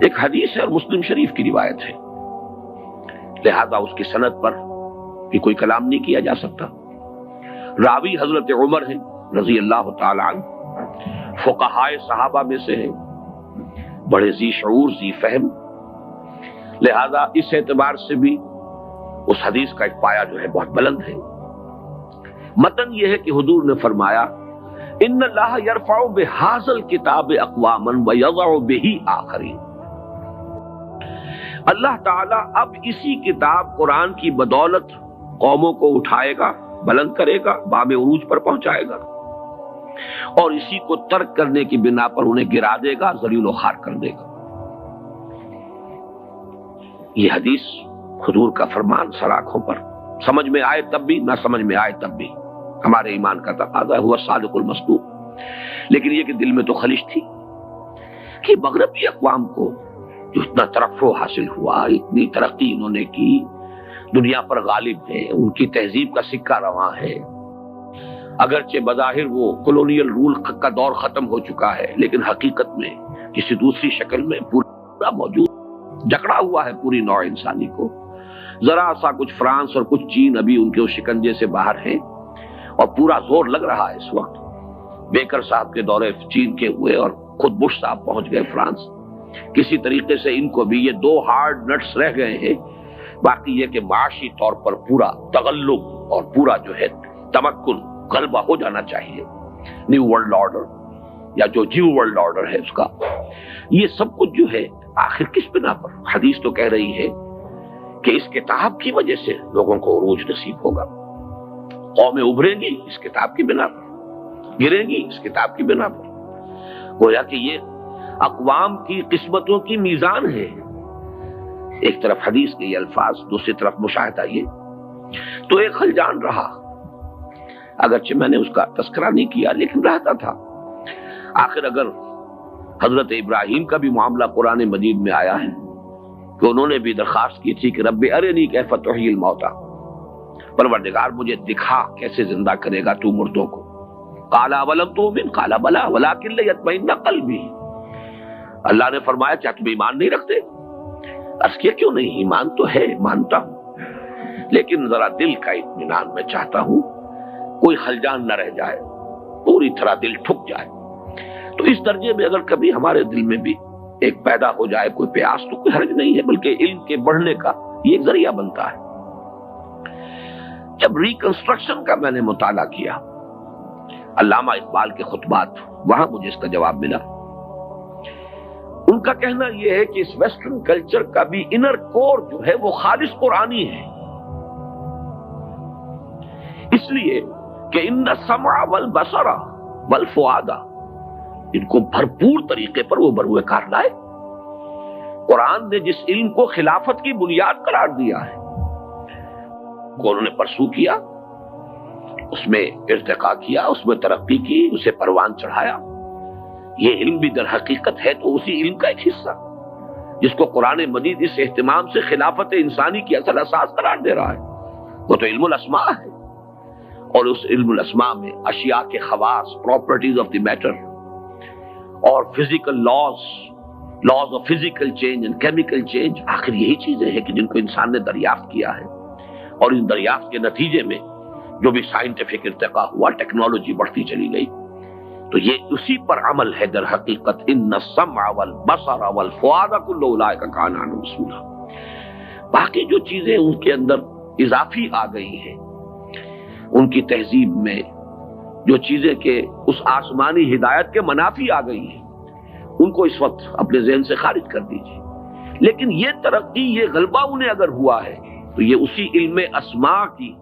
ایک حدیث ہے اور مسلم شریف کی روایت ہے، لہذا اس کی سند پر بھی کوئی کلام نہیں کیا جا سکتا۔ راوی حضرت عمر ہیں رضی اللہ تعالی عنہ، فقہائے صحابہ میں سے ہیں، بڑے ذی شعور ذی فہم، لہذا اس اعتبار سے بھی اس حدیث کا ایک پایہ جو ہے بہت بلند ہے۔ متن یہ ہے کہ حضور نے فرمایا ان اللہ یرفع بہذا الکتاب اقواما ویضع بہ آخرین، اللہ تعالیٰ اب اسی کتاب قرآن کی بدولت قوموں کو اٹھائے گا، بلند کرے گا، بام عروج پر پہنچائے گا، اور اسی کو ترک کرنے کی بنا پر انہیں گرا دے گا، ذلیل و خوار کر دے گا۔ یہ حدیث حضور کا فرمان سر آنکھوں پر، سمجھ میں آئے تب بھی، نہ سمجھ میں آئے تب بھی، ہمارے ایمان کا تقاضا ہوا صادق المصدوق۔ لیکن یہ کہ دل میں تو خلش تھی کہ مغربی اقوام کو جو اتنا ترفع حاصل ہوا، اتنی ترقی انہوں نے کی، دنیا پر غالب ہے، ان کی تہذیب کا سکہ رواں ہے، اگرچہ بظاہر وہ کولونیل رول کا دور ختم ہو چکا ہے، لیکن حقیقت میں کسی دوسری شکل میں پورا موجود، جکڑا ہوا ہے پوری نوع انسانی کو۔ ذرا سا کچھ فرانس اور کچھ چین ابھی ان کے اس شکنجے سے باہر ہیں، اور پورا زور لگ رہا ہے اس وقت۔ بیکر صاحب کے دورے چین کے ہوئے اور خود بش صاحب پہنچ گئے فرانس، کسی طریقے سے ان کو بھی یہ دو ہارڈ نٹس رہ گئے ہیں۔ باقی یہ کہ معاشی طور پر پورا تغلب اور پورا جو ہے تمکن، غلبہ ہو جانا چاہیے، نیو ورلڈ آرڈر یا جو جیو ورلڈ آرڈر ہے اس کا، یہ سب کچھ جو ہے آخر کس بنا پر؟ حدیث تو کہہ رہی ہے کہ اس کتاب کی وجہ سے لوگوں کو عروج نصیب ہوگا، قومیں ابھریں گی اس کتاب کی بنا پر، گریں گی اس کتاب کی بنا پر۔ گویا کہ یہ اقوام کی قسمتوں کی میزان ہے، ایک طرف حدیث کے یہ الفاظ، دوسری طرف مشاہدہ یہ۔ تو ایک خلجان رہا، اگرچہ میں نے اس کا تذکرہ نہیں کیا لیکن رہتا تھا۔ آخر اگر حضرت ابراہیم کا بھی معاملہ قرآن مجید میں آیا ہے کہ انہوں نے بھی درخواست کی تھی کہ رب ارنی کیف تحیی الموتى، پروردگار مجھے دکھا کیسے زندہ کرے گا تو مردوں کو۔ قال اولم تؤمن قال بلی ولکن لیطمئن قلبی، اللہ نے فرمایا کیا تم ایمان نہیں رکھتے؟ عرض کیا کیوں نہیں، ایمان تو ہے، مانتا ہوں، لیکن ذرا دل کا اطمینان میں چاہتا ہوں، کوئی خلجان نہ رہ جائے، پوری طرح دل ٹھک جائے۔ تو اس درجے میں اگر کبھی ہمارے دل میں بھی ایک پیدا ہو جائے کوئی پیاس تو کوئی حرج نہیں ہے، بلکہ علم کے بڑھنے کا یہ ایک ذریعہ بنتا ہے۔ جب ریکنسٹرکشن کا میں نے مطالعہ کیا، علامہ اقبال کے خطبات، وہاں مجھے اس کا جواب ملا۔ ان کا کہنا یہ ہے کہ اس ویسٹرن کلچر کا بھی انر کور جو ہے وہ خالص قرآنی ہے، اس لیے کہ ان السمع والبصر والفؤاد، ان کو بھرپور طریقے پر وہ بروئے کار لائے۔ قرآن نے جس علم کو خلافت کی بنیاد قرار دیا ہے، کو انہوں نے پرسو کیا، اس میں ارتقا کیا، اس میں ترقی کی، اسے پروان چڑھایا۔ یہ علم بھی در حقیقت ہے تو اسی علم کا ایک حصہ، جس کو قرآن مجید اس اہتمام سے خلافت انسانی کی اصل اساس قرار دے رہا ہے، وہ تو علم الاسماء ہے۔ اور اس علم الاسماء میں اشیاء کے خواص، پراپرٹیز آف دی میٹر، اور physical laws of physical change and chemical change, آخر یہی چیزیں ہیں کہ جن کو انسان نے دریافت کیا ہے، اور ان دریافت کے نتیجے میں جو بھی سائنٹیفک ارتقا ہوا، ٹیکنالوجی بڑھتی چلی گئی، تو یہ اسی پر عمل ہے در حقیقت۔ ان السمع والبصر والفؤاد كل اولئک کان عنہ مسئولا۔ باقی جو چیزیں ان کے اندر اضافی آ گئی ہیں، ان کی تہذیب میں جو چیزیں کہ اس آسمانی ہدایت کے منافی آ گئی ہیں، ان کو اس وقت اپنے ذہن سے خارج کر دیجیے۔ لیکن یہ ترقی، یہ غلبہ انہیں اگر ہوا ہے تو یہ اسی علم اسماء کی